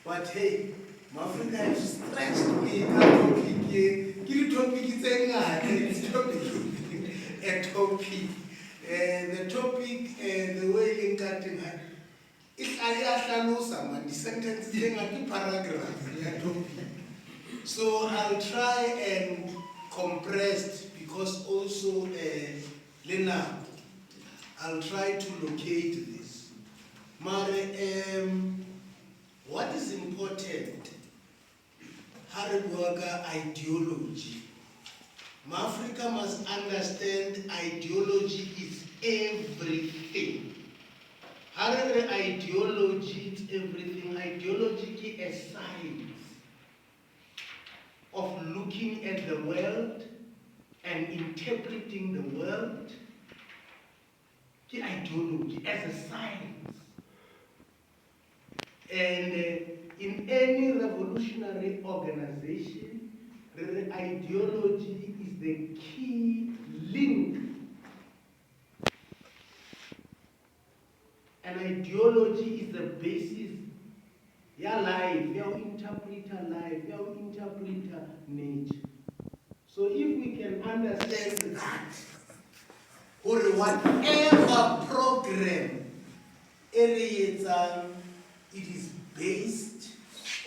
But hey, my Africa has stretched me a topic. The topic, the way in cutting, the sentence paragraph. So I'll try and compress because also Lena, I'll try to locate this. What is important? Haribuaga ideology. Africa must understand ideology is everything. Harare ideology is everything. Ideology is a science of looking at the world and interpreting the world. The ideology as a science. And in any revolutionary organization, the ideology is the key link. An ideology is the basis. Your life, your interpreter life, your interpreter nature. So if we can understand that, or whatever program it is based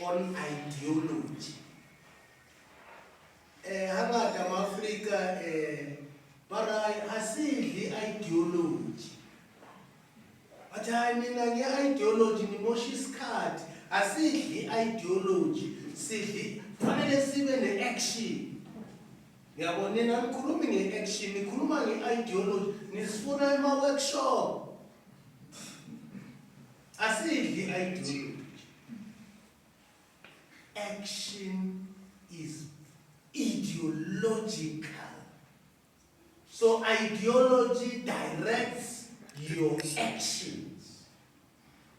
on ideology. Hangata Africa, but I see the ideology. But I mean, ideology ni moshis card. I see the ideology. See the finally action. Yabonena ngikhuluma nge-action, ngikhuluma nge-ideology, nisifuna ema-workshop. Asidli ideology. Action is ideological. So ideology directs your actions.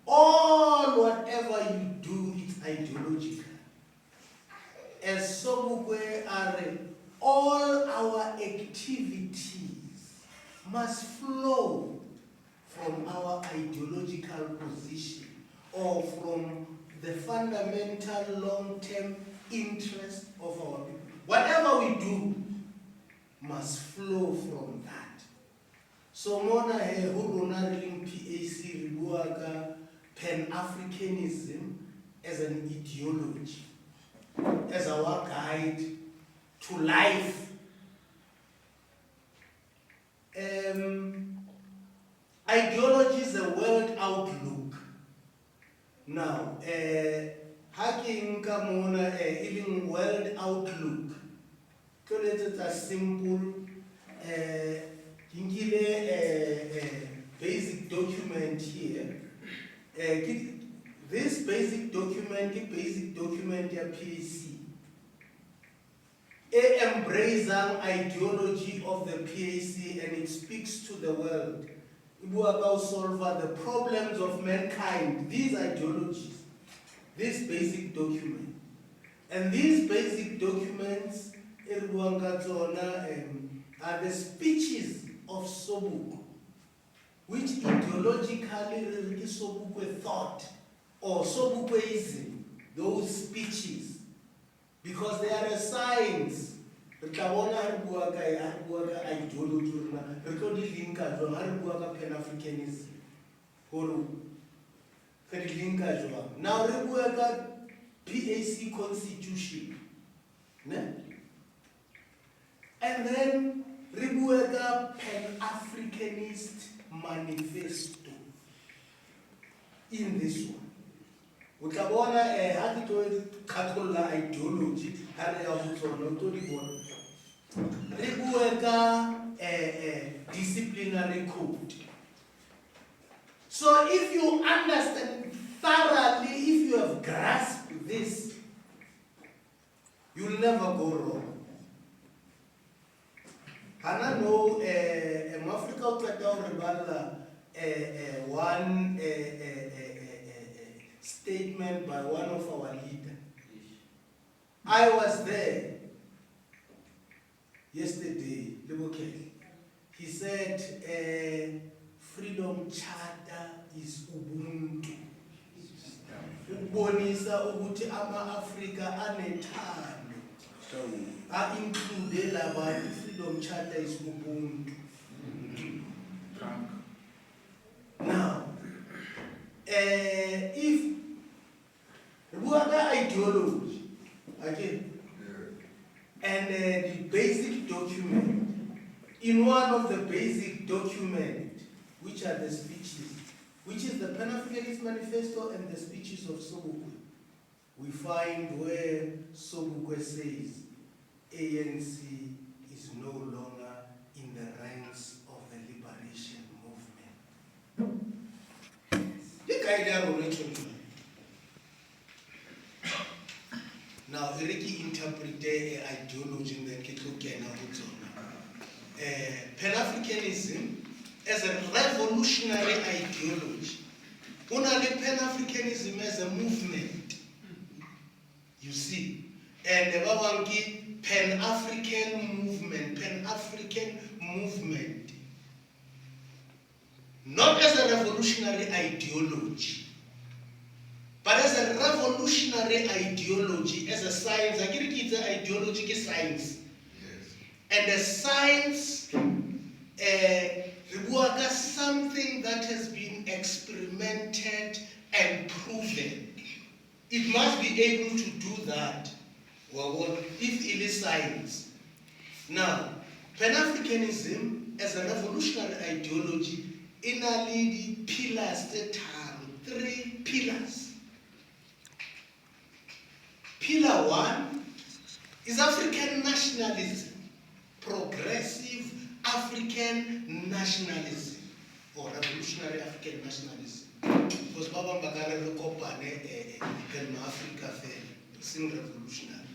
All whatever you do, it's ideological. As Sobukwe are all our activities must flow from our ideological position or from the fundamental long-term interest of our people. Whatever we do must flow from that. So mona he huruna ring PAC ribuaga Pan Africanism as an ideology, as our guide to life. Ideology is a world outlook. Now, hacking kamona even world outlook. It's a simple, basic document here. This basic document ya PAC. Embrace an ideology of the PAC and it speaks to the world. Ibuaka solve the problems of mankind. These ideologies, this basic document, and these basic documents are the speeches of Sobukwe, which ideologically Sobukwe thought, or Sobukweism, those speeches, because they are a science. Ideology, Pan Africanism. Now, PAC constitution. And then, Pan Africanist manifesto. In this one. Utabona hakitoa ideology hali ya mtu disciplinary code. So if you understand thoroughly, if you have grasped this, you'll never go wrong. Hana no Africa utata one statement by one of our leaders. I was there yesterday. He said, freedom Charter is Ubuntu. Ukubonisa ukuthi ama-Afrika anethando. A-include laba Freedom Charter is Ubuntu. Now, if Ruaka ideology, okay, and the basic document, in one of the basic documents, which are the speeches, which is the Pan Africanism Manifesto and the speeches of Sobukwe, we find where Sobukwe says ANC is no longer in the ranks of the liberation movement. Now, Eriki interpreted ideology in the Ketokena Pan-Africanism as a revolutionary ideology. Only Pan-Africanism as a movement, you see. And the Babangi Pan-African movement. Not as a revolutionary ideology, but as a revolutionary ideology, as a science. I give it an ideology, science. Yes. And the science something that has been experimented and proven. It must be able to do that. Well, if it is science. Now, Pan-Africanism as a revolutionary ideology, in a lead pillars, the 3 pillars. Pillar 1 is African nationalism, progressive African nationalism, or revolutionary African nationalism. Because Baba Bakare Kopane, Africa sing revolutionary.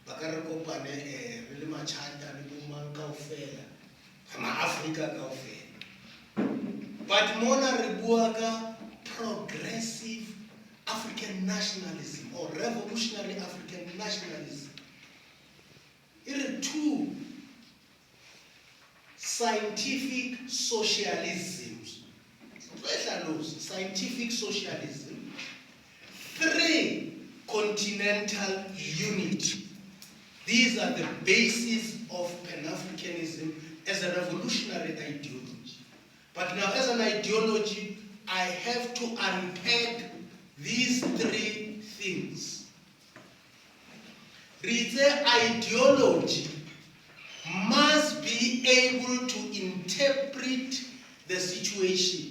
Bakare Kopane, really much harder, woman Kaufela, Africa Kaufela. But Mona Rebuaga, progressive African nationalism or revolutionary African nationalism. It is 2 scientific socialism. Scientific socialism. 3 continental unity. These are the basis of Pan-Africanism as a revolutionary ideology. But now as an ideology, I have to unpack these 3 things. The ideology must be able to interpret the situation.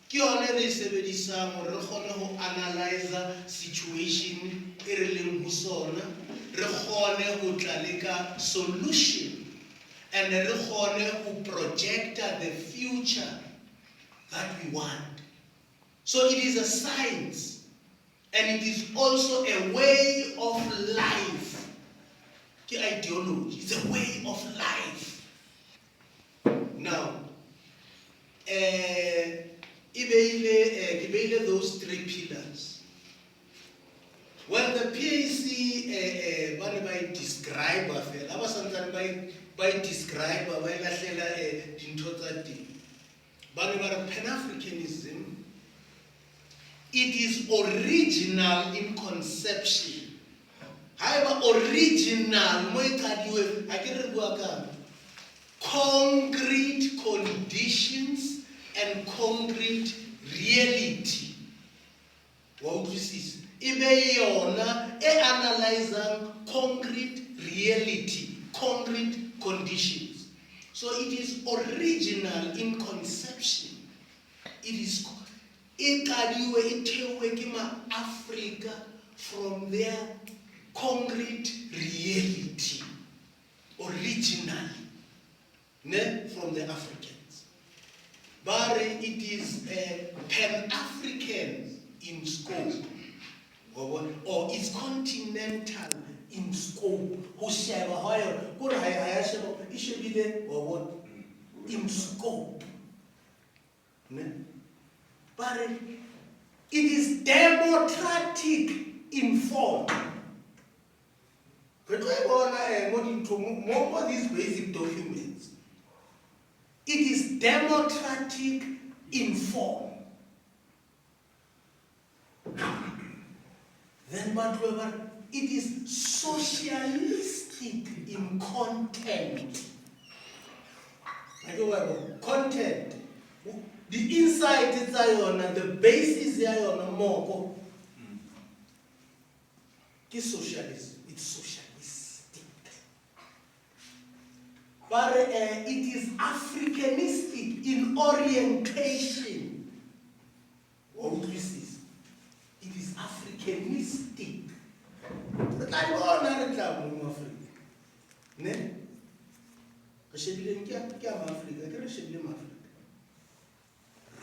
Ke yone re sebedisang hore re kgone ho analyze situation e re leng ho sona, re kgone ho tla le ka solution, and re kgone ho project the future that we want. So it is a science, and it is also a way of life. The ideology is a way of life. Now, those 3 pillars. When the PAC by describe Pan-Africanism, it is original in conception. However, original, concrete conditions and concrete reality. What this is? Analyzing concrete reality, concrete conditions. So it is original in conception. It is Africa from their concrete reality, originally, from the Africans. But it is Pan-African in scope, or it's continental in scope. It should be there, or what? In scope. But it is democratic in form. But more these basic documents. It is democratic in form. Then but it is socialistic in content. Content. The inside is the basis is more. It's socialism. It's socialistic. But it is Africanistic in orientation. What do you see? It is Africanistic. But I want to club in Africa. Ne? I should be in Africa.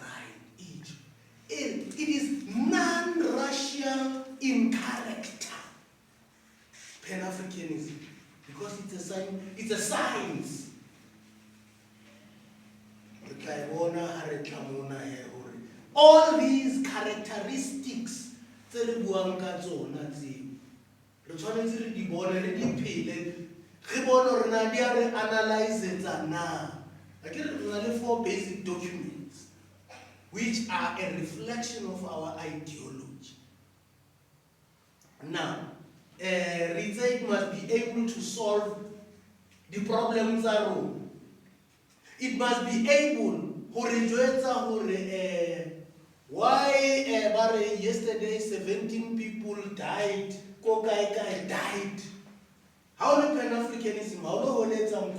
Right. It is non-racial in character. Pan Africanism. Because it's a science. All these characteristics, analyze it now. I get 4 basic documents which are a reflection of our ideology. Now, Ntsie must be able to solve the problems around. It must be able why yesterday 17 people died, Kokai died. How do Pan-Africanism, how do we let some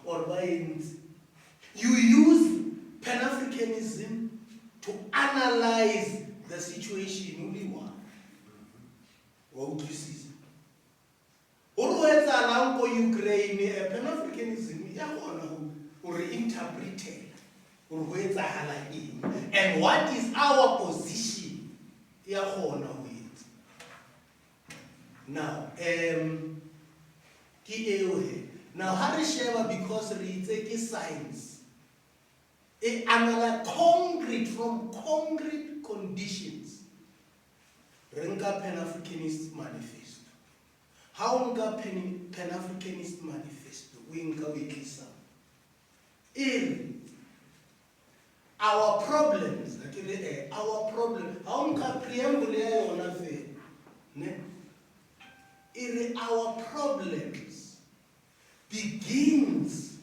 or you use Pan-Africanism to analyze the situation only one. What do you see? Ukraine, Pan-Africanism, or interpreted, and what is our position? Now, now, Harisheva, because it's science, analyze concrete from concrete conditions. Renga Pan-Africanist Manifesto. How nga Pan-Africanist Manifesto? Winga wikisa. Our problems, our problem. How nga preamble yona fe? Ne? Our problems begins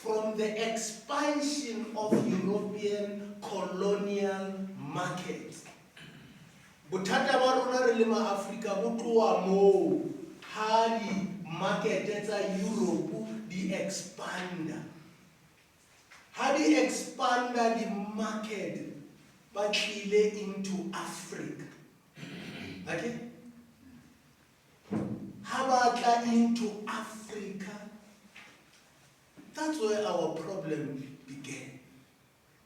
from the expansion of European colonial markets. Butata barona re ma Africa botloa mo hali market tsa Europe di expanda. How do you expand the market but into Africa? Okay? How about into Africa? That's where our problem began.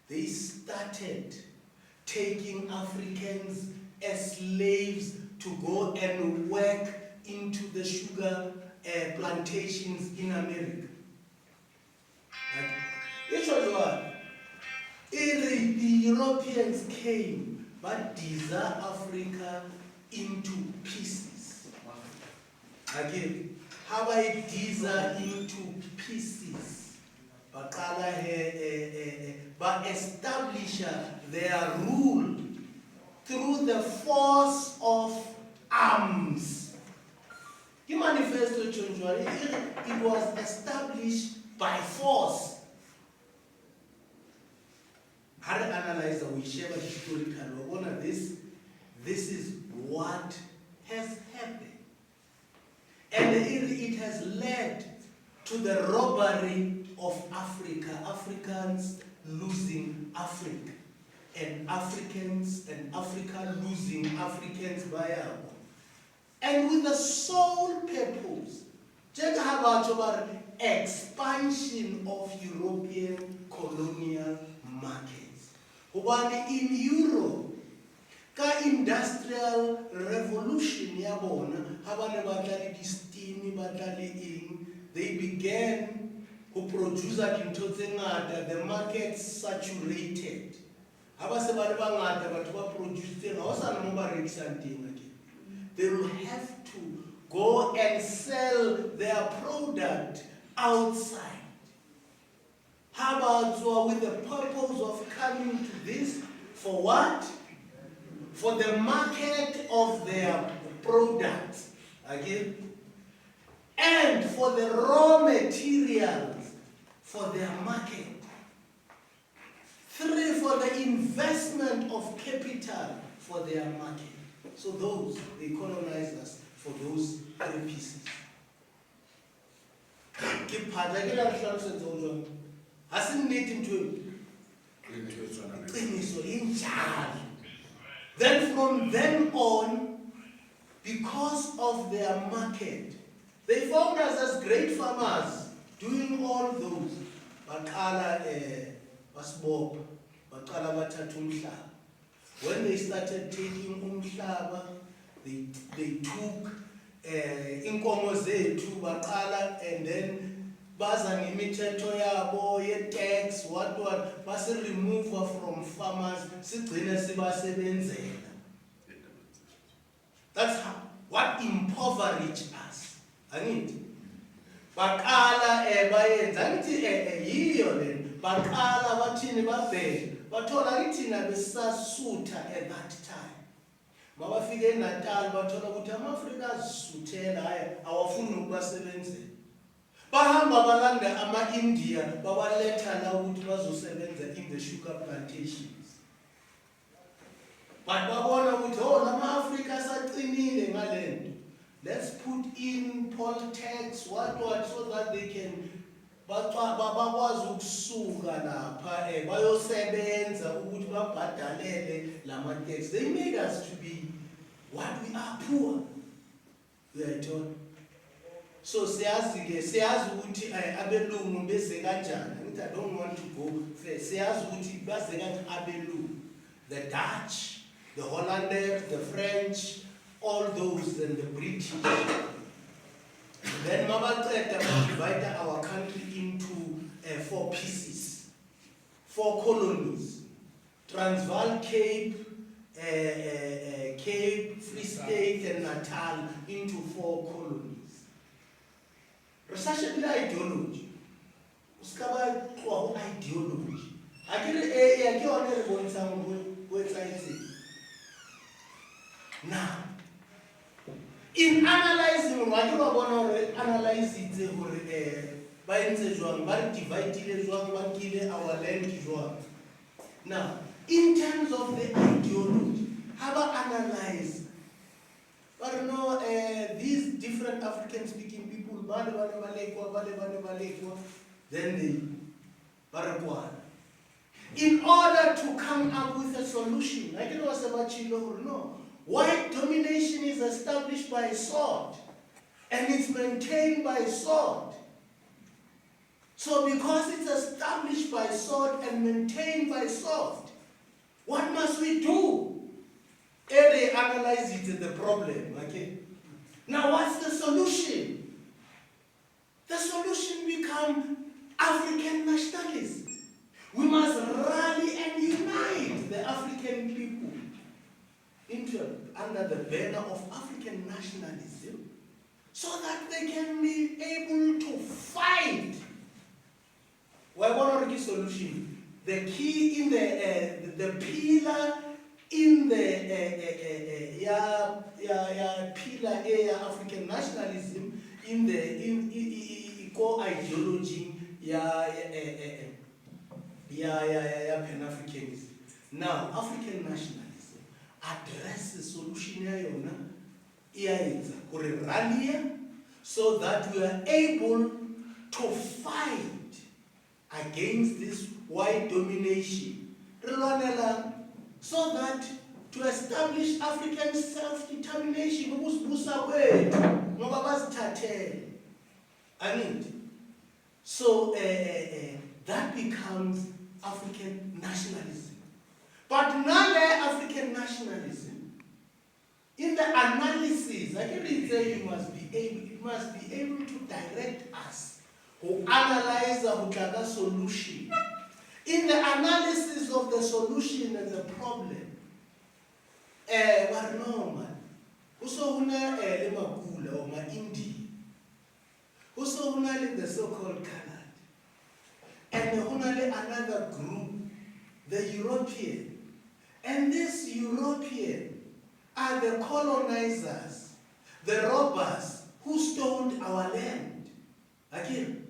They started taking Africans as slaves to go and work into the sugar plantations in America. Which was what? The Europeans came, but dissolved Africa into pieces. Again, how I dissolve into pieces? But establish their rule through the force of arms. The manifesto it was established by force. How to analyze we share a historical this is what has happened. And it has led to the robbery of Africa, Africans losing Africa, and Africans and Africa losing Africans by our. And with the sole purpose, just about expansion of European colonial markets. In Europe, ka industrial revolution they began to produce the market saturated. They will have to go and sell their product outside. How with the purpose of coming to this, for what? For the market of their products, again, and for the raw materials for their market. 3, for the investment of capital for their market. So those, they colonize us for those 3 pieces. Then from then on, because of their market, they found us as great farmers doing all those. When they started taking umhlaba, they took inkomo zethu baqala, and then baza ngemithetho yabo ye-tax what base remove from farmers sigcine sibasebenzela. That's how, what impoverished us. Angithi baqala bayenza angithi yiyo lena baqala bathini babheke bathola ithina besasutha at that time. Mabafike eNatal bathola ukuthi ama-Afrika azisuthela haya awafuni ukubasebenzela. Bahamba balanda ama-India babaletha la ukuthi bazosebenza in the sugar plantations. But babona ukuthi lama-Afrika asaqinile ngalento. Let's put in poll tax what so that they can bakwazi ukusuka lapha bayosebenza ukuthi babhadalele lama-tax. They made us to be what we are, poor. We are told. So siyazi ukuthi abelungu beze kanjani. I don't want to go first. Siyazi ukuthi baze kanjani abelungu. The Dutch, the Hollanders, the French, all those, and the British. Then Mabaceta divided our country into 4 pieces, 4 colonies: Transvaal, Cape, Free State, and Natal into 4 colonies. Research ideology. Uskaba kwa ideology. Akire akione rebonsa website. Now, in analyzing what you want to analyze it, by divided our land. Now, in terms of the ideology, how about analyze? But no, these different African speaking people, then they Baragwana. In order to come up with a solution, like it was about Chilo, no. White domination is established by sword, and it's maintained by sword. So because it's established by sword and maintained by sword, what must we do? They analyze it, the problem, okay? Now what's the solution? The solution becomes African nationalism. We must rally and unite the African people under the banner of African nationalism, so that they can be able to fight. We're going to get solution. The key in the pillar in the pillar A African nationalism in the core ideology Pan Africanism. Now African nationalism addresses solution so that we are able to fight against this white domination, so that to establish African self-determination, so that becomes African nationalism. But now African nationalism, in the analysis, I can really say it must be able to direct us, who analyze the solution. In the analysis of the solution and the problem, what normal? Also, Magula or Ma Indi. Also, the so-called colored. And another group, the European. And this European are the colonizers, the robbers who stoned our land. Again.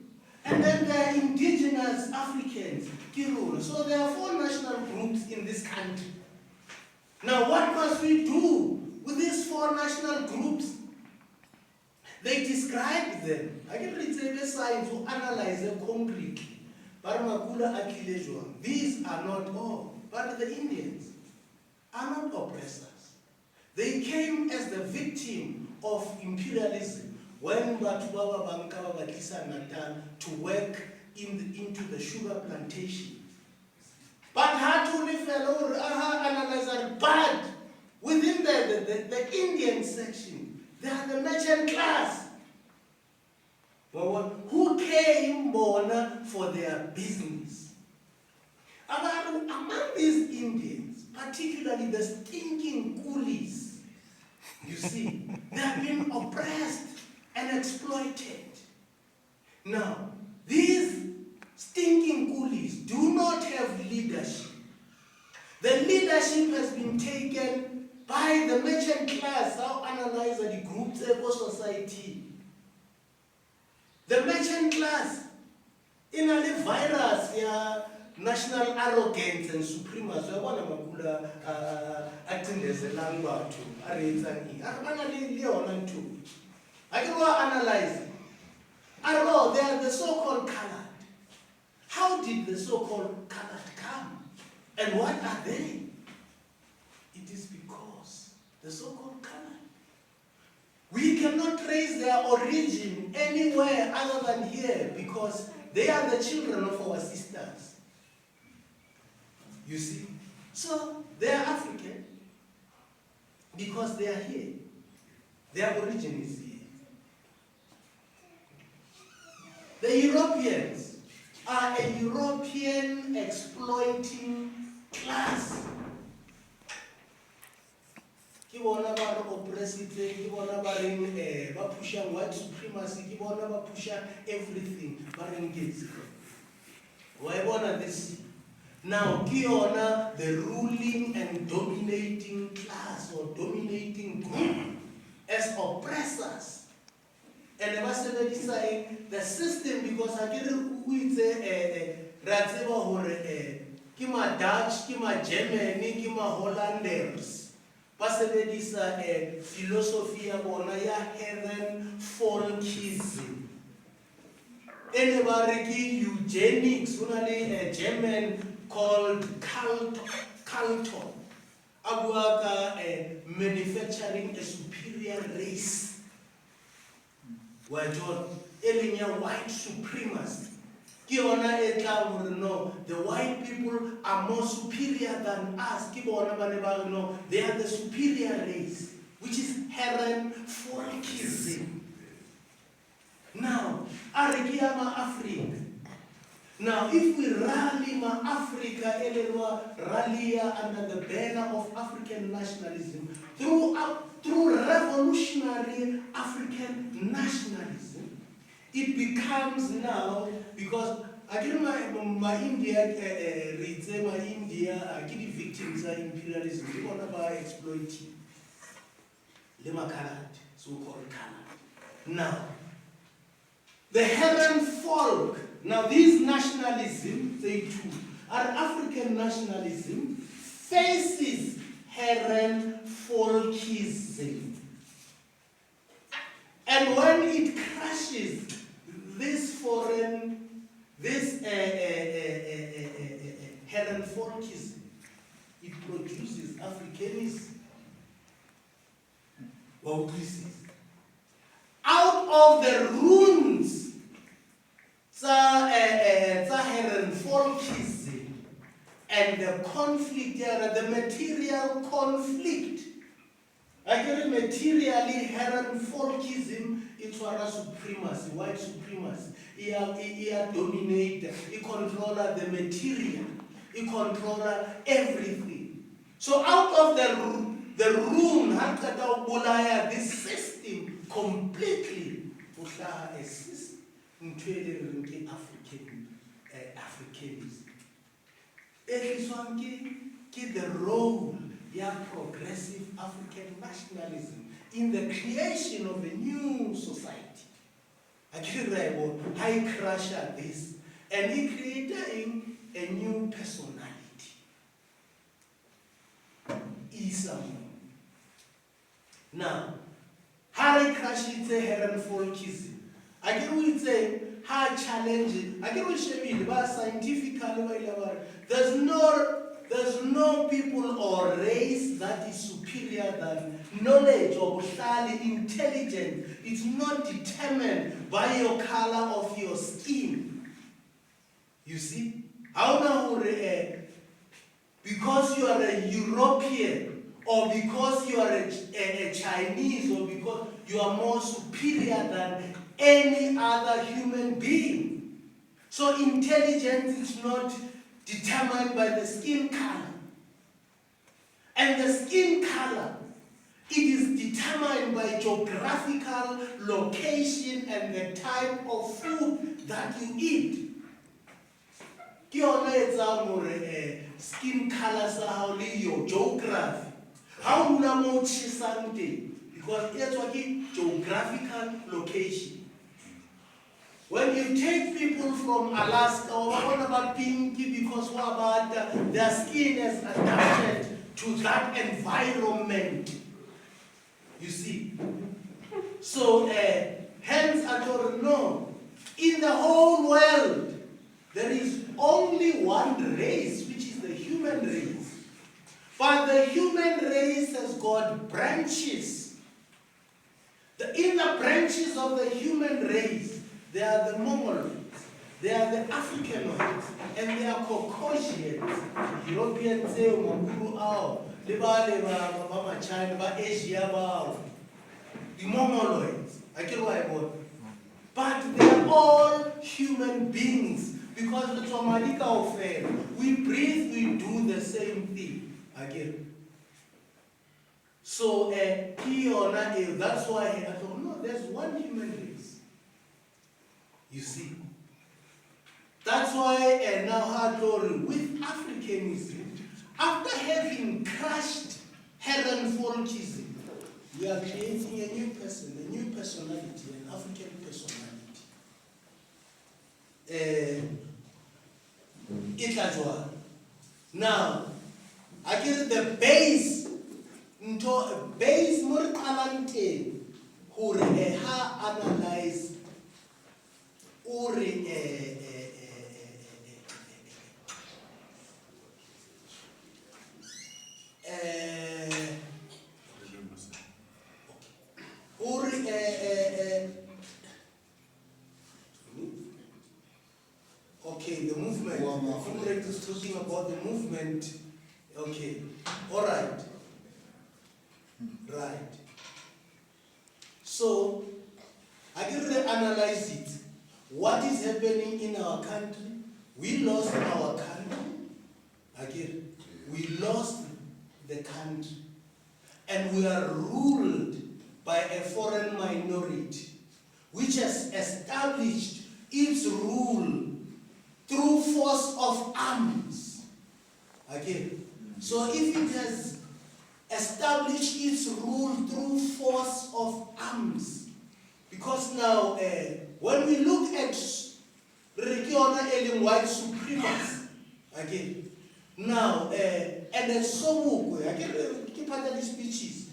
And then there are indigenous Africans, Kiruna. So there are 4 national groups in this country. Now what must we do with these 4 national groups? They describe them. I can read the science who analyze them concretely. These are not all, but the Indians are not oppressors. They came as the victim of imperialism when Batubawa Bankawa Batisa Natal to work into the sugar plantation. But Hatuli fellow analyzer, but within the Indian section, they are the merchant class who came born for their business. Among these Indians, particularly the stinking coolies, you see, they have been oppressed and exploited. Now, these stinking coolies do not have leadership. The leadership has been taken by the merchant class, how analyze the groups of society. The merchant class, in a virus, yeah, national arrogance and supremacy. I want to acting as a language to arrange. I can analyze. They are the so-called colored. How did the so-called colored come? And what are they? It is because the so-called colored. We cannot trace their origin anywhere other than here because they are the children of our sisters. You see? So they are African because they are here. Their origin is here. The Europeans are a European exploiting class. Oppressive, pushing white supremacy, pushing everything, this. Now, the ruling and dominating class or dominating group as oppressors. And I must say the system, because I get Kima Dutch, Kima Germany, Kima Hollanders. Pasebedisa philosophy ya heaven folkism. Anybody eugenics, a German called Carlton. Abuaka manufacturing a superior race. Where John Elinya white supremacy. No, the white people are more superior than us. They are the superior race, which is Heron folkism. Now, Arigiyama Africa. Now, if we rally Ma Africa, rally under the banner of African nationalism, through revolutionary African nationalism, it becomes now, because again my India reads my India key victims are imperialism. They want to exploiting Lema Kalat, so-called Kalat. Now, the Heron folk, now these nationalism, they too, are African nationalism, faces Heron folkism. And when it crashes this foreign, this Heron folkism, it produces Africanism. What we see? Out of the ruins, Heron folkism and the conflict, the material conflict. Again, materially, Heron folkism, it's a supremacy, white supremacy. He dominate, he control the material, he control everything. So out of the room, this system completely, a system, African Africanism. The role of progressive African nationalism in the creation of a new society. I crush at this, and he created a new personality. Now, Harry crush it a Heron folkism. I can we say hard challenge. I can we say scientifically there's no people or race that is superior than knowledge or intelligence. It's not determined by your color of your skin. You see? How now because you are a European, or because you are a Chinese, or because you are more superior than any other human being. So intelligence is not determined by the skin color. And the skin color, it is determined by geographical location and the type of food that you eat. Skin color sa your geography. How do you know something? Because it's what geographical location. When you take people from Alaska, or what about Pinky, because what about their skin is adapted to that environment? You see? So, hence I don't know. In the whole world, there is only one race, which is the human race. But the human race has got branches. In the branches of the human race, there are the Mongoloids, there are the Africanoids, and there are Caucasians. Europeans say, China, Asia, the Mongoloids. I get what I want. But they are all human beings. Because the Somalika affair, we breathe, we do the same thing. Again. So, that's why I don't know, there's one human race. You see. That's why now hard with Africanism, after having crushed Heron folkism, we are creating a new person, a new personality, an African personality. Now, I guess the base more talente who analyze or okay, the movement. Comrade is talking about the movement. Okay, all right. Right. So, I can really analyze it. What is happening in our country? We lost our country. Again, we lost the country. And we are ruled by a foreign minority, which has established its rule through force of arms. Again, so if it has established its rule through force of arms, because now when we look at white supremacy, again, now and the Somukwe, again, keep under the speeches,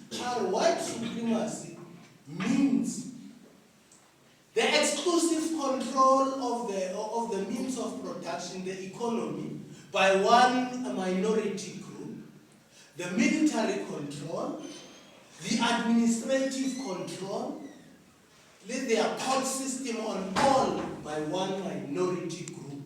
white supremacy means the exclusive control of the means of production, the economy, by one minority group, the military control, the administrative control, their court system on all by one minority group.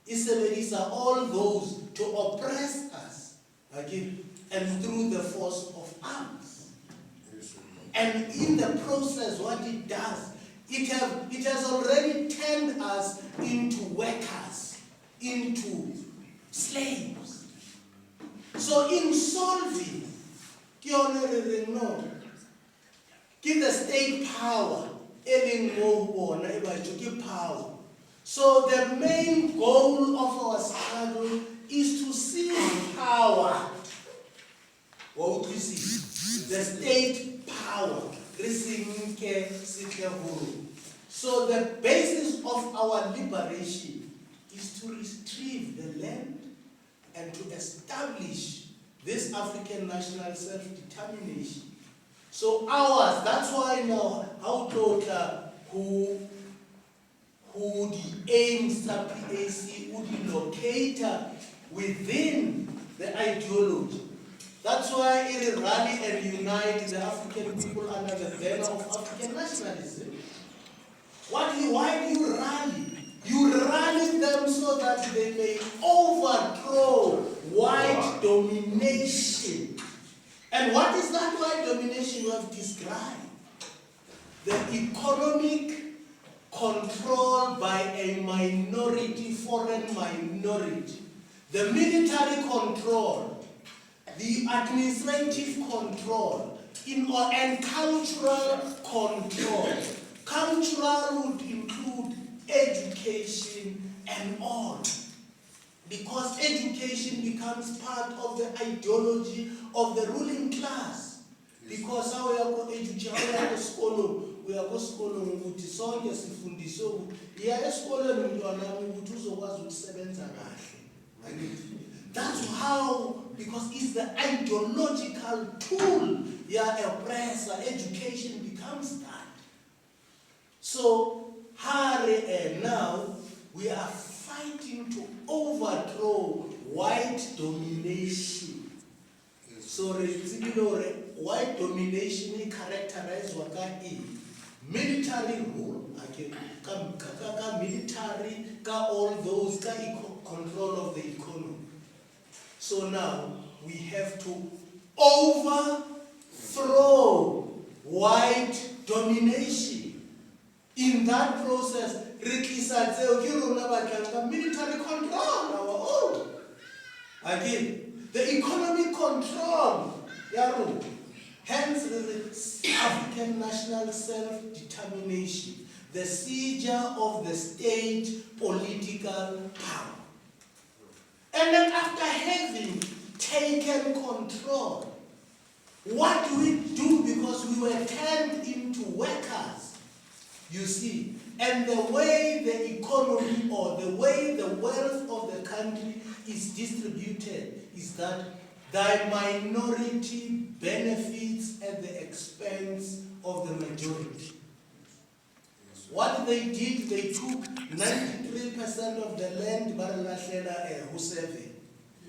These are all those to oppress us, again, and through the force of arms. And in the process, what it does, it has already turned us into workers, into slaves. So in solving, give the state power, give power, So the main goal of our struggle is to seize power. What we see? The state power. So the basis of our liberation is to retrieve the land and to establish this African national self-determination. So ours, that's why now, how total who the aims of PAC would locate within the ideology. That's why it rally and unite the African people under the banner of African nationalism. Why do you rally? You rally them so that they may overthrow white domination. And what is that white domination you have described? The economic control by a minority, foreign minority. The military control, the administrative control, and cultural control. Cultural would include education and all. Because education becomes part of the ideology of the ruling class. Because how we are going to educate, we are going to sonke sifundiswe ya esikoleni umntwana ukuthi uzokwazi ukusebenza kahle. That's how, because it's the ideological tool oppressor, education becomes that. So now we are fighting to overthrow white domination. So white domination is characterized by military rule, military, all those control of the economy. So now we have to overthrow white domination. In that process, military control our own. Again, the economic control. Hence, the African national self-determination, the seizure of the state political power. And then after having taken control, what do we do? Because we were turned into workers, you see. And the way the economy or the way the wealth of the country is distributed is that the minority benefits at the expense of the majority. What they did, they took 93% of the land,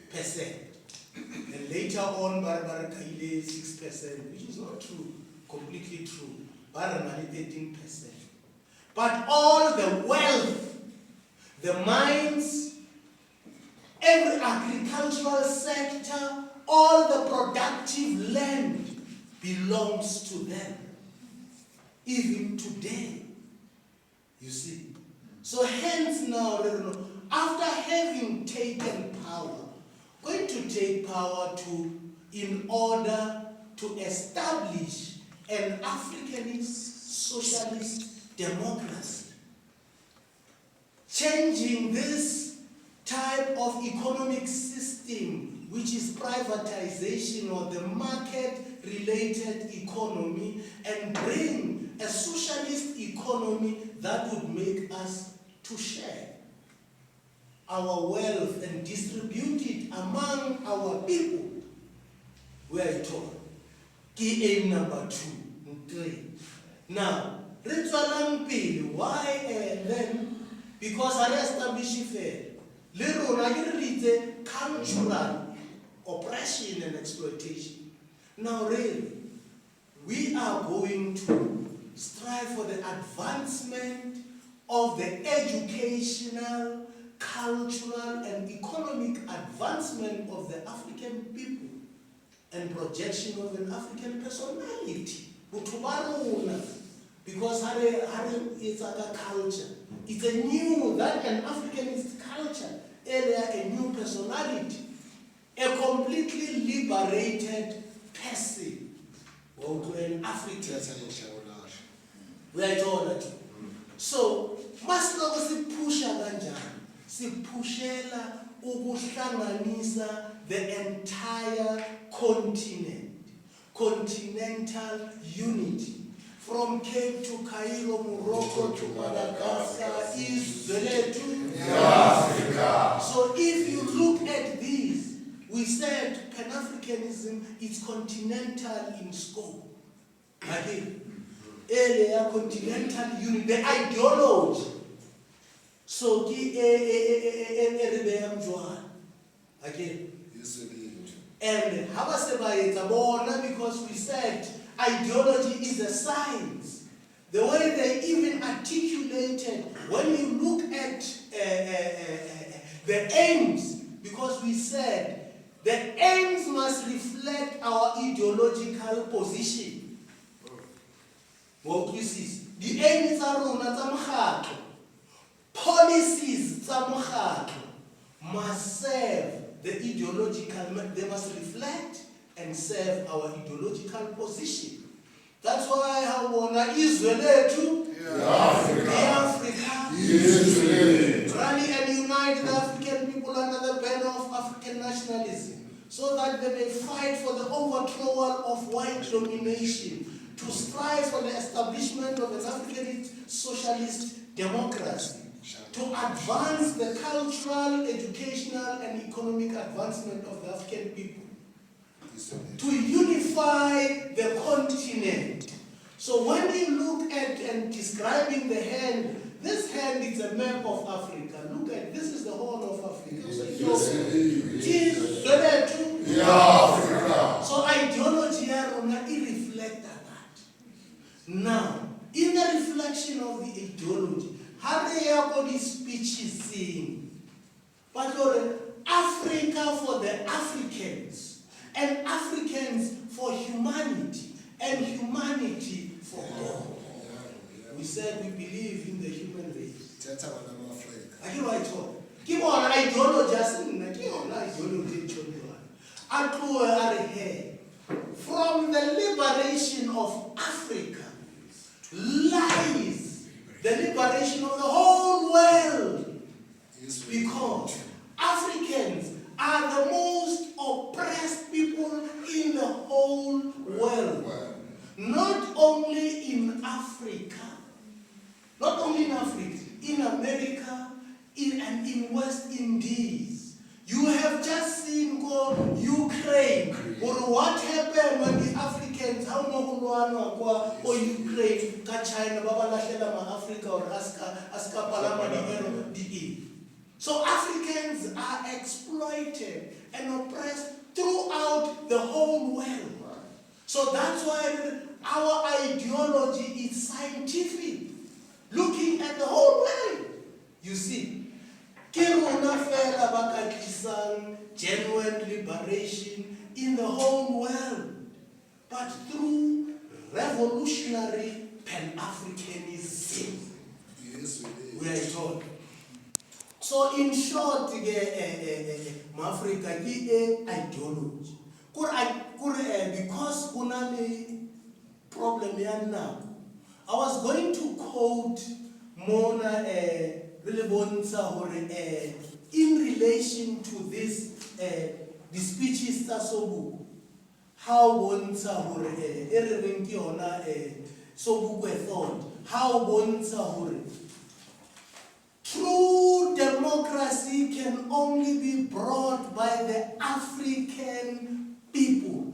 percent. And later on, 6%, which is not true, completely true. 13%. But all the wealth, the mines, every agricultural sector, all the productive land belongs to them. Even today, you see. So hence now, after having taken power, going to take power in order to establish an Africanist socialist democracy. Changing this type of economic system, which is privatization or the market-related economy, and bring a socialist economy that would make us to share our wealth and distribute it among our people. We are told. Key aim number 3. Now, why and then? Because I establish it. Little cultural oppression and exploitation. Now really, we are going to strive for the advancement of the educational, cultural, and economic advancement of the African people and projection of an African personality. Because it's a culture. It's a new, that an Africanist culture, a new personality, a completely liberated person, or to an African. We are told that. So, masiloko siphusha kanjani, siphushela ukuhlanganisa the entire continent, continental unity. From Cape to Cairo, Morocco to Madagascar, Israel to Africa. So if you look at these, we said Pan Africanism is continental in scope. Again, earlier continental unity, the ideology. So again. And because we said ideology is a science. The way they even articulated, when you look at the aims, because we said the aims must reflect our ideological position. What you see, the aims are policies must serve the ideological, they must reflect and serve our ideological position. That's why I want Israel to Africa, rally and unite the African people under the banner of African nationalism, so that they may fight for the overthrow of white domination, to strive for the establishment of an African socialist democracy, to advance the cultural, educational, and economic advancement of the African people, to unify the continent. So when you look at and describing the hand, this hand is a map of Africa. Look at, this is the whole of Africa. So ideology it reflects that. Now, in the reflection of the ideology, how they are these speeches saying, but Africa for the Africans, and Africans for humanity, and humanity for God. We said we believe in the human race. I hear what I told. Give on ideology, from the liberation of Africa lies the liberation of the whole world. Because Africans are the most oppressed people in the whole world. Not only in Africa, in America, and in West Indies. You have just seen Ukraine, or what happened when the Africans, how or Ukraine, China, Africa, or Aska, So Africans are exploited and oppressed throughout the whole world. So that's why our ideology is scientific, looking at the whole world. You see, genuine liberation in the whole world, but through revolutionary Pan-Africanism. We are told. So in short, Africa is ideology. Because the problem here now, I was going to quote Mona in relation to this the speeches Sobu. How bonza Sobu thought. How bonza true democracy can only be brought by the African people.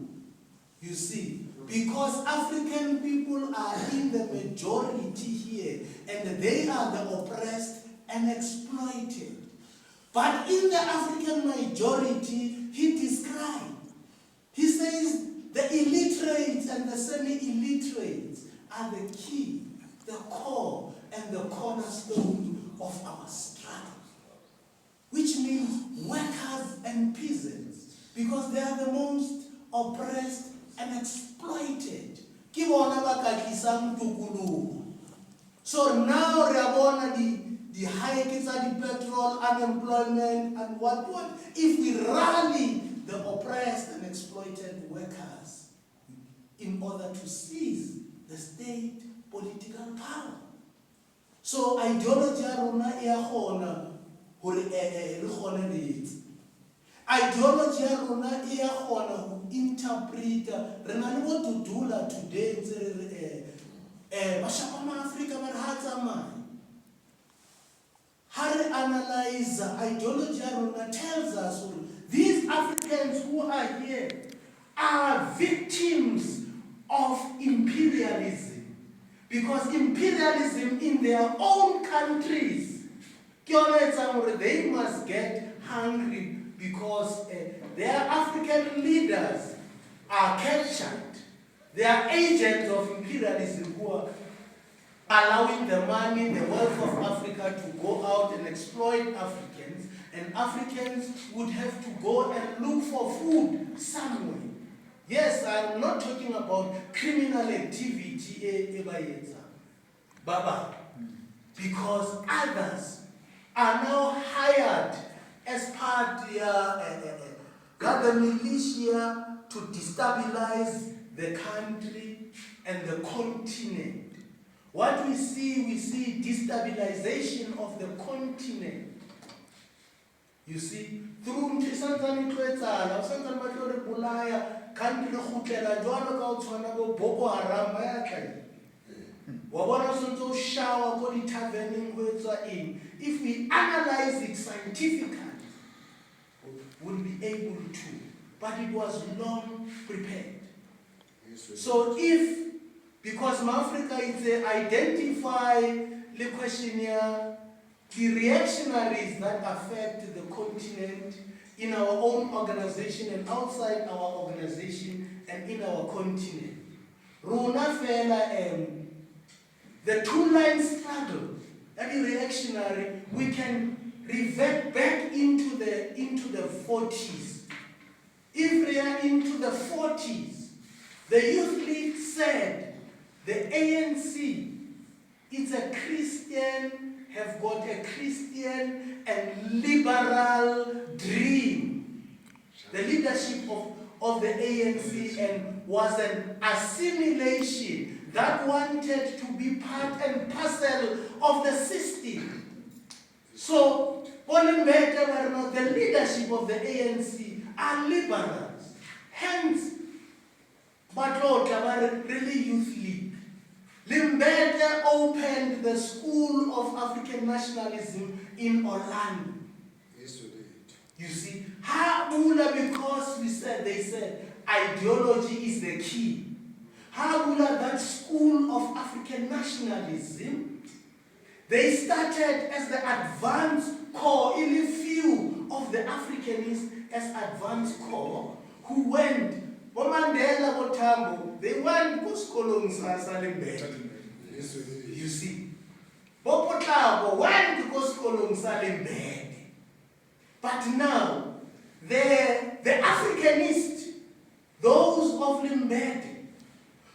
You see, because African people are in the majority here, and they are the oppressed and exploited. But in the African majority, he described, he says the illiterates and the semi-illiterates are the key, the core, and the cornerstone of our struggle. Which means workers and peasants, because they are the most oppressed and exploited. So now the hikes of the petrol, unemployment, and what. If we rally the oppressed and exploited workers in order to seize the state political power. So ideology ya rona e a gona hore re gone letse. Ideology ya rona e a gona ho interpreta re na le bo tudula today tse re bashaka ma Africa ba re ha tsamaya. How to analyze ideology tells us these Africans who are here are victims of imperialism. Because imperialism in their own countries, they must get hungry because their African leaders are captured. They are agents of imperialism who are allowing the money, the wealth of Africa to go out and exploit Africans, and Africans would have to go and look for food somewhere. Yes, I'm not talking about criminal activity, Baba, because others are now hired as part of the militia to destabilize the country and the continent. What we see destabilization of the continent. You see, through Ntsie Mohloai, country khutlela jwalo ka o tshwana bo Boko Haram ba ya tla. Wa bona sontso shower ko di taverneng go etswa eng. If we analyze it scientifically, we'll be able to, but it was long prepared. So because Africa is identify the questionnaire, the reactionaries that affect the continent in our own organization and outside our organization and in our continent. Rona fela the two-line struggle, that is reactionary, we can revert back into the 40s. If we are into the 40s, the youth league said the ANC is a Christian, have got a Christian and liberal dream. The leadership of the ANC and was an assimilation that wanted to be part and parcel of the system. So, the leadership of the ANC are liberals. Hence, but Lord, really youth league. Limbete opened the School of African Nationalism in Orlando. Yes, we did. You see, because they said ideology is the key. That School of African Nationalism, they started as the advanced core, only few of the Africanists as advanced core who went. Mandela Botambo, they went to school. You see, Bopotlabo went to school. But now, the Africanists, those of Limbede,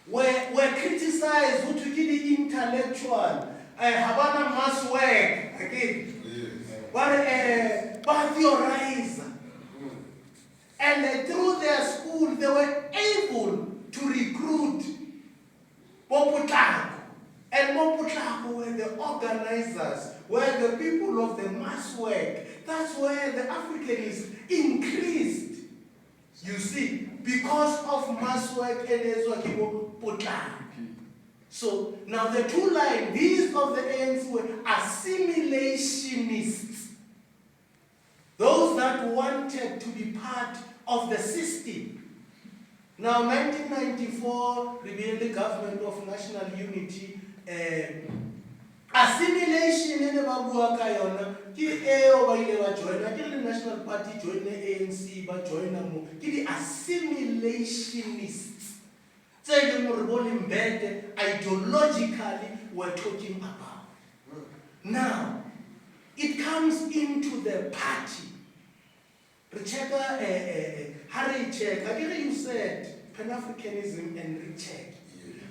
were criticized who to give the intellectual, Havana must work again, but theorizer. And through their school, they were able to recruit Bopotlabo. And Bopotlabo were the organizers, were the people of the mass work. That's where the Africanists increased. You see, because of mass work and Bopotlabo. So now the two lines, these of the ANC were assimilationists. Those that wanted to be part of the system. Now, 1994, the government of national unity, assimilation in the Babua Kayona, the National Party joined the ANC, but join them, the assimilationists. Ideologically, we're talking about. Now, it comes into the party. Harry Check, I think you said Pan Africanism and recheck.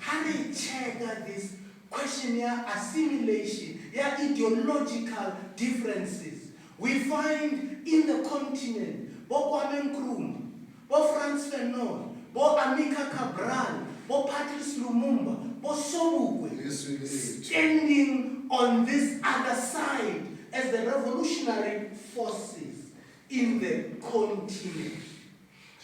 Harry Check this questionnaire assimilation, ideological differences. We find in the continent, Bo Kwame Nkrumah, Bo Frantz Fanon, Bo Amika Cabral, Bo Patrice Lumumba, Bo Sobukwe, standing on this other side as the revolutionary forces in the continent.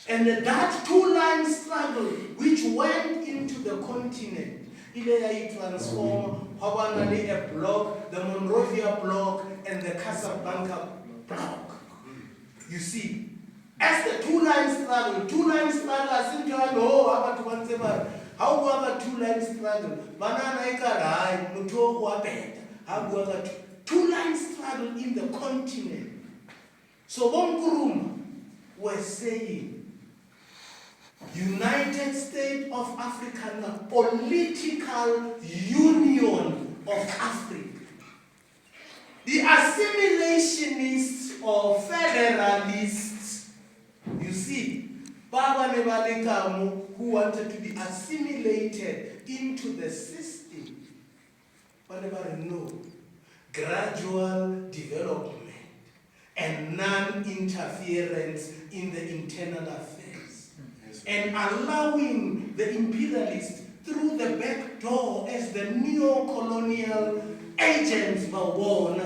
And that two-line struggle which went into the continent, it transformed a bloc, the Monrovia bloc, and the Casablanca bloc. You see, as the two-line struggle, I think how about two-line struggle? Banana ekarai, muto wapeta. How about two-line struggle in the continent? So Bonkurum was saying, United States of Africa, political union of Africa. The assimilationists or federalists, you see, Baba Nebalekamu, who wanted to be assimilated into the system, but no, gradual development and non-interference in the internal affairs, and allowing the imperialists through the back door as the neo-colonial agents were born.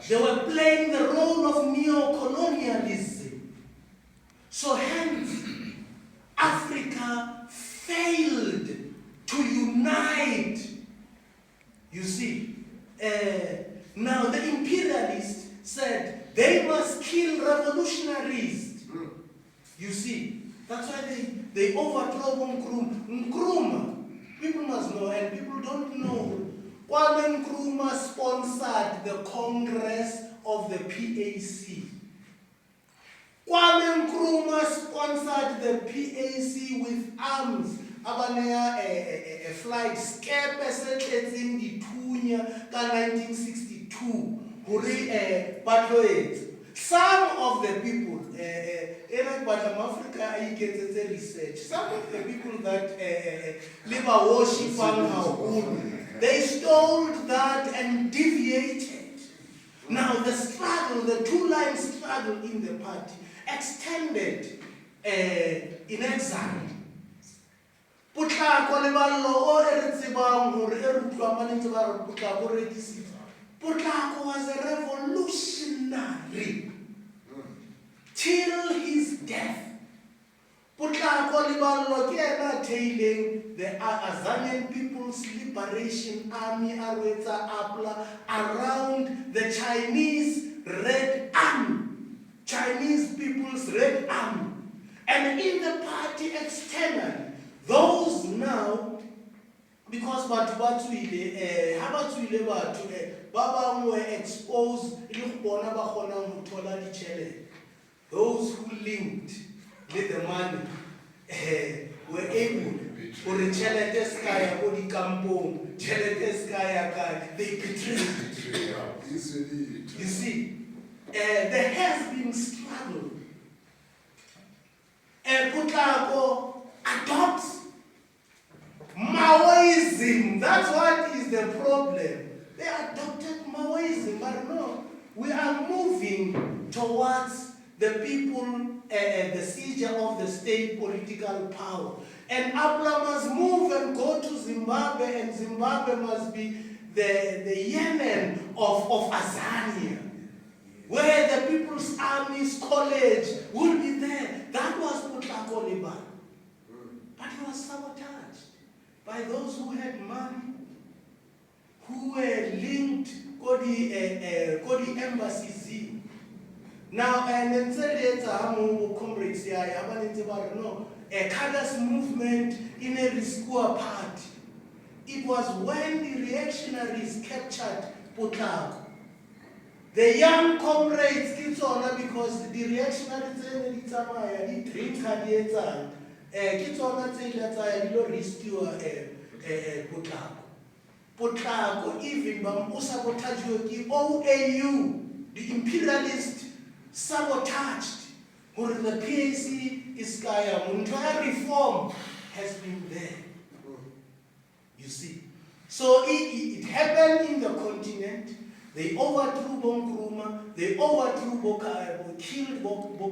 They were playing the role of neo-colonialism. So hence, Africa failed to unite. You see, now the imperialists said they must kill revolutionaries. You see, that's why they overthrow Nkrumah. People must know, and people don't know. Kwame Nkrumah sponsored the Congress of the PAC. Kwame Nkrumah sponsored the PAC with arms. A flight scape in the 1962. Some of the people, Africa, I get the research. Some of the people that live a worship, they stole that and deviated. Now the struggle, the two-line struggle in the party extended in exile. Putlako was a revolutionary till his death. Putlako tailing the Azanian People's Liberation Army Arweta Apla around the Chinese Red Army, Chinese People's Red Army, and in the party external. Those now, because Baba were exposed, those who linked with the money were able to they betrayed. You see, there has been struggle. Putlako adopts Maoism. That's what is the problem. They adopted Maoism, but no, we are moving towards the people, the seizure of the state political power. And Abla must move and go to Zimbabwe, and Zimbabwe must be the Yemen of Azania, where the People's Army's College will be there. That was Putlako Liban. But he was sabotaged by those who had money, who were linked to the embassies. Now, and then comrades here, a Kadas movement in a Riskua party. It was when the reactionaries captured Putlako. The young comrades keep on because the reactionaries they drink and Putlako, even OAU, the imperialist sabotaged. Or the PAC is entire reform has been there. You see. So it happened in the continent. They overthrew Nkrumah, they overthrew killed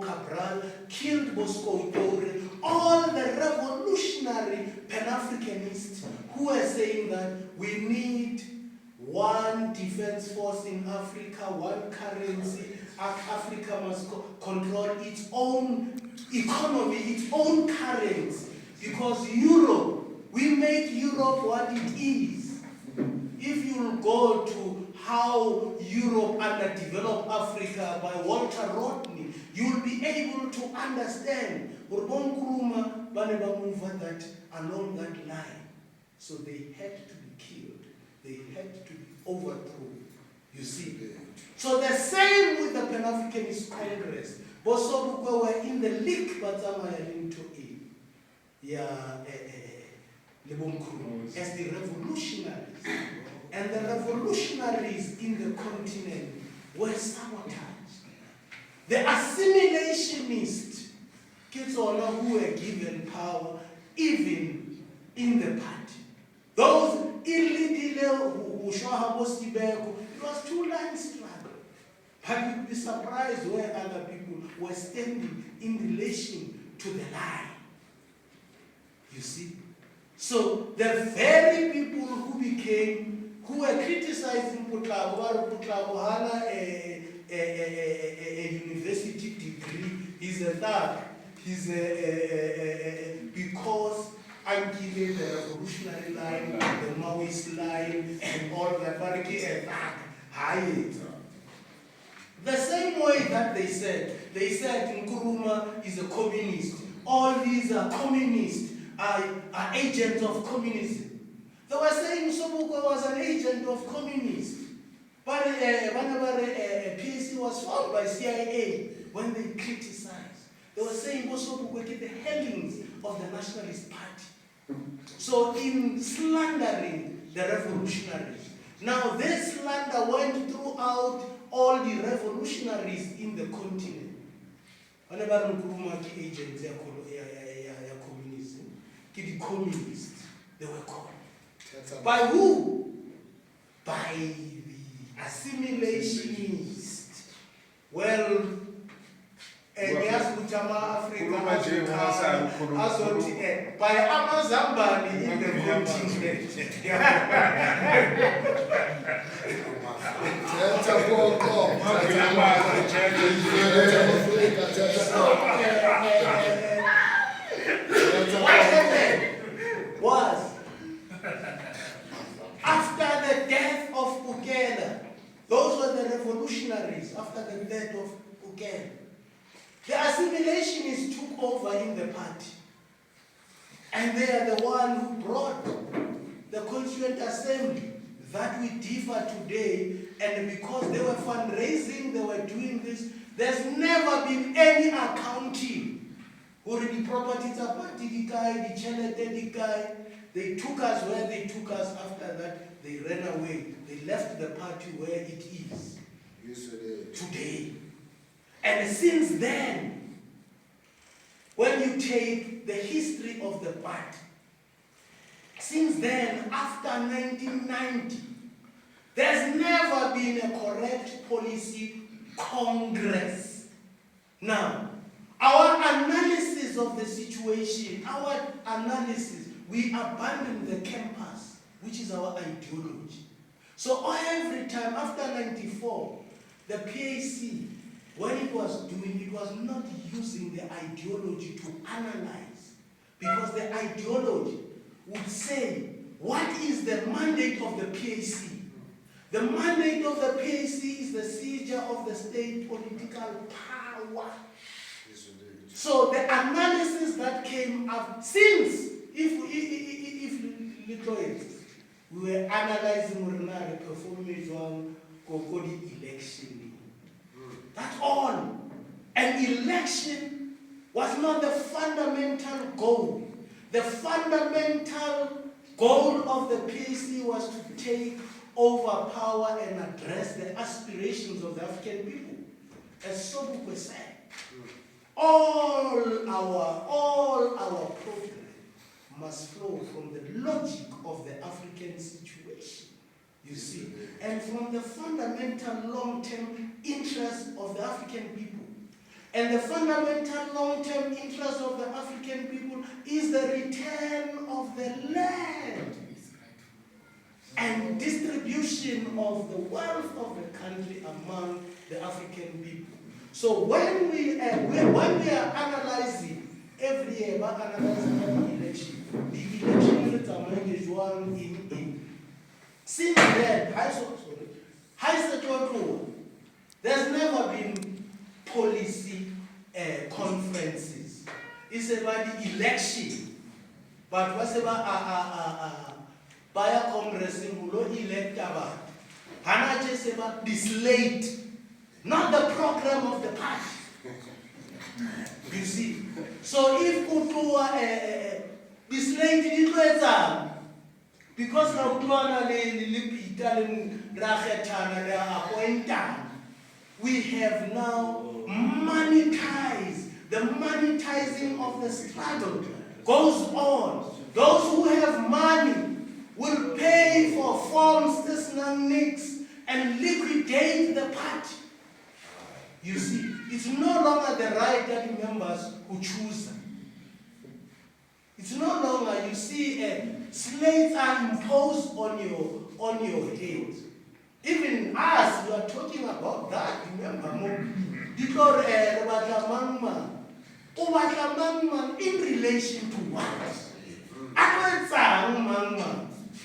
Cabral, killed Bosco Itore, all the revolutionary Pan Africanists who were saying that we need one defense force in Africa, one currency. Africa must control its own economy, its own currency. Because Europe, we make Europe what it is. If you go to How Europe Underdeveloped Africa by Walter Rodney, you will be able to understand that along that line. So they had to be killed. They had to be overthrown. You see? So the same with the Pan Africanist Congress. Bosobukwe were in the league, but into as the revolutionaries. And the revolutionaries in the continent were sabotaged. The assimilationists, who were given power, even in the party. Those illegal who it was two-line struggle. But you'd be surprised where other people were standing in relation to the line. You see? So the very people who were criticizing Putlabo had a university degree, he's a thug, he's because Ankile, the revolutionary line, the Maoist line, and all that, but he a thug. The same way that they said Nkrumah is a communist, all these are communists, are agents of communism. They were saying Sobukwe was an agent of communists. But whenever PAC was formed by CIA, when they criticized, they were saying Sobukwe get the hellings of the Nationalist Party. So in slandering the revolutionaries, now this slander went throughout all the revolutionaries in the continent. Whenever Nkrumah agents, communism, the communists, they were called. By who? By the assimilationists. Well, by Amazambani in the continent. What happened was, after the death of Bukele, those were the revolutionaries after the death of Bukele. The assimilationists took over in the party. And they are the one who brought the Constituent Assembly that we differ today. And because they were fundraising, they were doing this, there's never been any accounting. Already properties are party, the guy, the chelete, the guy. They took us where they took us. After that, they ran away. They left the party where it is today. And since then, when you take the history of the party, since then, after 1990, there's never been a correct policy Congress. Now, our analysis of the situation, we abandon the campus, which is our ideology. So every time after 94, the PAC, when it was doing, it was not using the ideology to analyze. Because the ideology would say, what is the mandate of the PAC? The mandate of the PAC is the seizure of the state political power. So the analysis that came up since, if we were analyzing the performance on the election. That's all. An election was not the fundamental goal. The fundamental goal of the PAC was to take over power and address the aspirations of the African people. As Sobukwe said, all our program must flow from the logic of the African situation, you see, and from the fundamental long-term interest of the African people. And the fundamental long-term interest of the African people is the return of the land. and distribution of the wealth of the country among the African people. So when we are analyzing every year, we are analyzing the election is in. Since then, there's never been policy conferences. It's about the election. But what's about Baya Congress in elect about Hana just about the slate, not the program of the party. You see? So if Kutua the slate is because now we have now monetized. The monetizing of the struggle goes on. Those who have money will pay for forms, this nicks, and liquidate the party. You see, it's no longer the right that members who choose them. It's no longer, you see, slates are imposed on your head. Even us, we are talking about that, remember, in relation to what?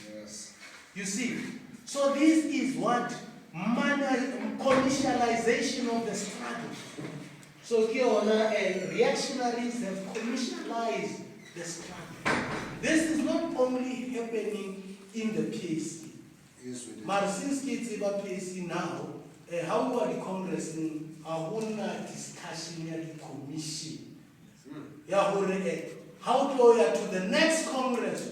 Yes. You see, so this is what commercialization of the struggle. So here reactionaries have commercialized the struggle. This is not only happening in the PAC. Yes, but since it's about PAC now, how are the Congress in a discussion at the commission? How to the next Congress?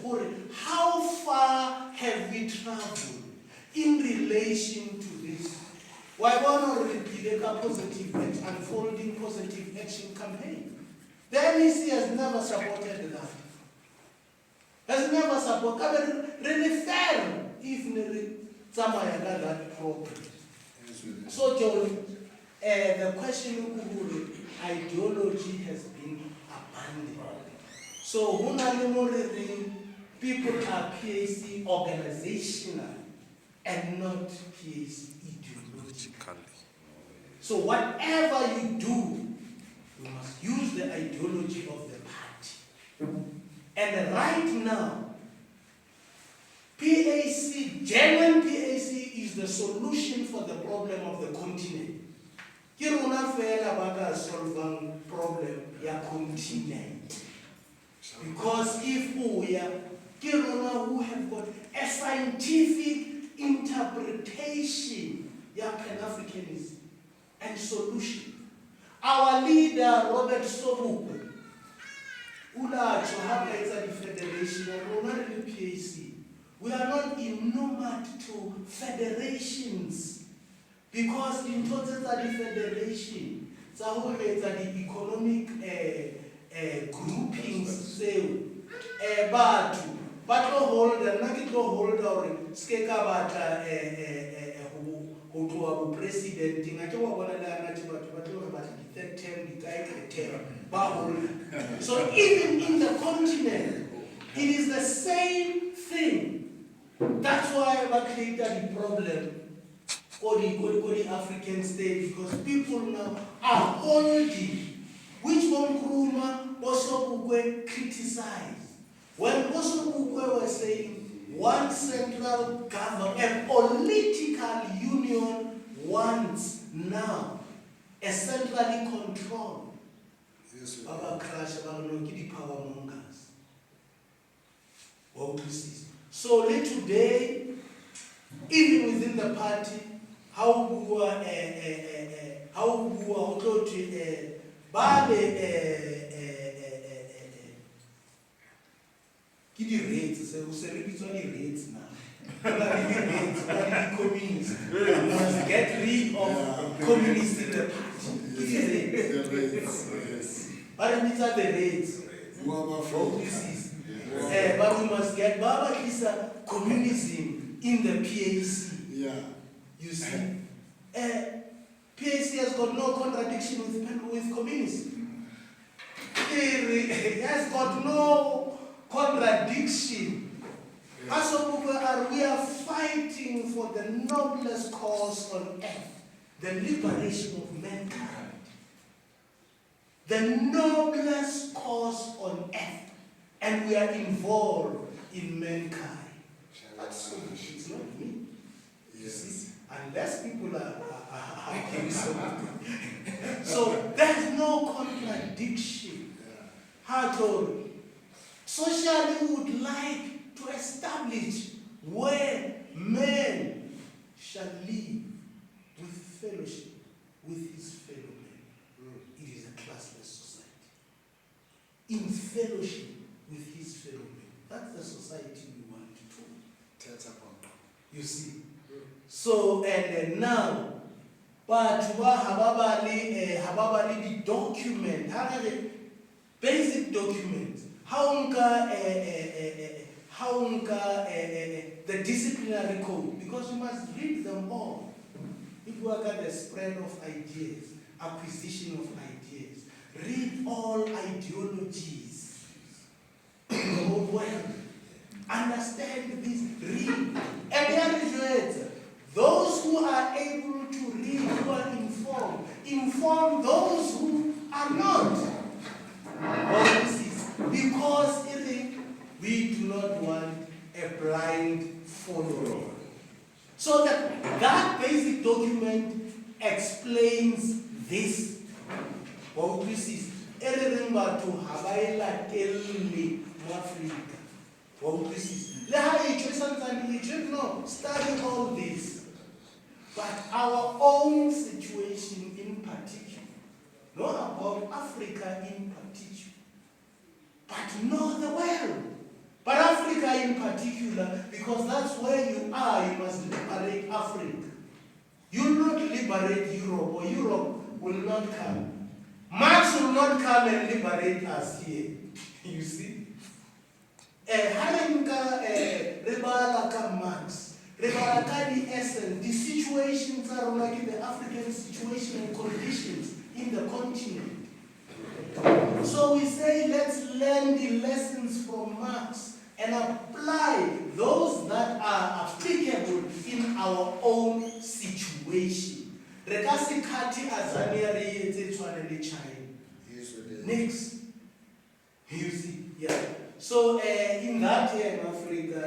How far have we traveled in relation to this? Why not repeat a positive unfolding positive action campaign? The NEC has never supported that. Has never supported. Really fair if somebody got that problem. So, John, the question of ideology has been abandoned. So, people are PAC organizational and not PAC ideologically. So, whatever you do, you must use the ideology of the party. And right now, PAC, genuine PAC is the solution for the problem of the continent. You don't have to solve the problem ya continent. Because if we are, who have got a scientific interpretation ya Pan Africanism and solution. Our leader, Robert Sobukwe, Ula Chohaba is the federation, and we're not in the PAC. We are not enumerate to federations because in total the federation, so the economic groupings but holder, not hold or skeka bata who president in a so even in the continent, it is the same thing. That's why I created the problem for the African state, because people now are holding, which one Kuruma also criticized. When also was saying one central government, a political union wants now a centrally controlled crash the power mongers. So today, even within the party, how we rates, so rates now. Communists. We must get rid of communists in the party. Rates. But these are the rates. But we must get communism in the PAC. Yeah. You see, PAC has got no contradiction with communism. It has got no contradiction We are fighting for the noblest cause on earth, the liberation of mankind. The noblest cause on earth, and we are involved in mankind. That's it's not me. Yes. Unless people are so there's no contradiction. How socially we would like to establish where men shall live with fellowship with his fellow men. It is a classless society. In fellowship with his fellow men. That's the society we want to. You see. So and now, but hababali the document, basic documents. The disciplinary code, because you must read them all. If you look at the spread of ideas, acquisition of ideas, read all ideologies in the whole world. Understand this, read. And here is it. Those who are able to read, who are informed, inform those who are not. Because we do not want a blind follower. So that basic document explains this. What we see, everything but to Hawaii telling Africa. What we see, no, study all this. But our own situation in particular, not about Africa in particular, but know the world. But Africa in particular, because that's where you are, you must liberate Africa. You will not liberate Europe, or Europe will not come. Marx will not come and liberate us here. You see? Marx, the essence, the situations are like the African situation and conditions in the continent. So we say, let's learn the lessons from Marx and apply those that are applicable in our own situation. Next, you see, yeah. So in that year in Africa,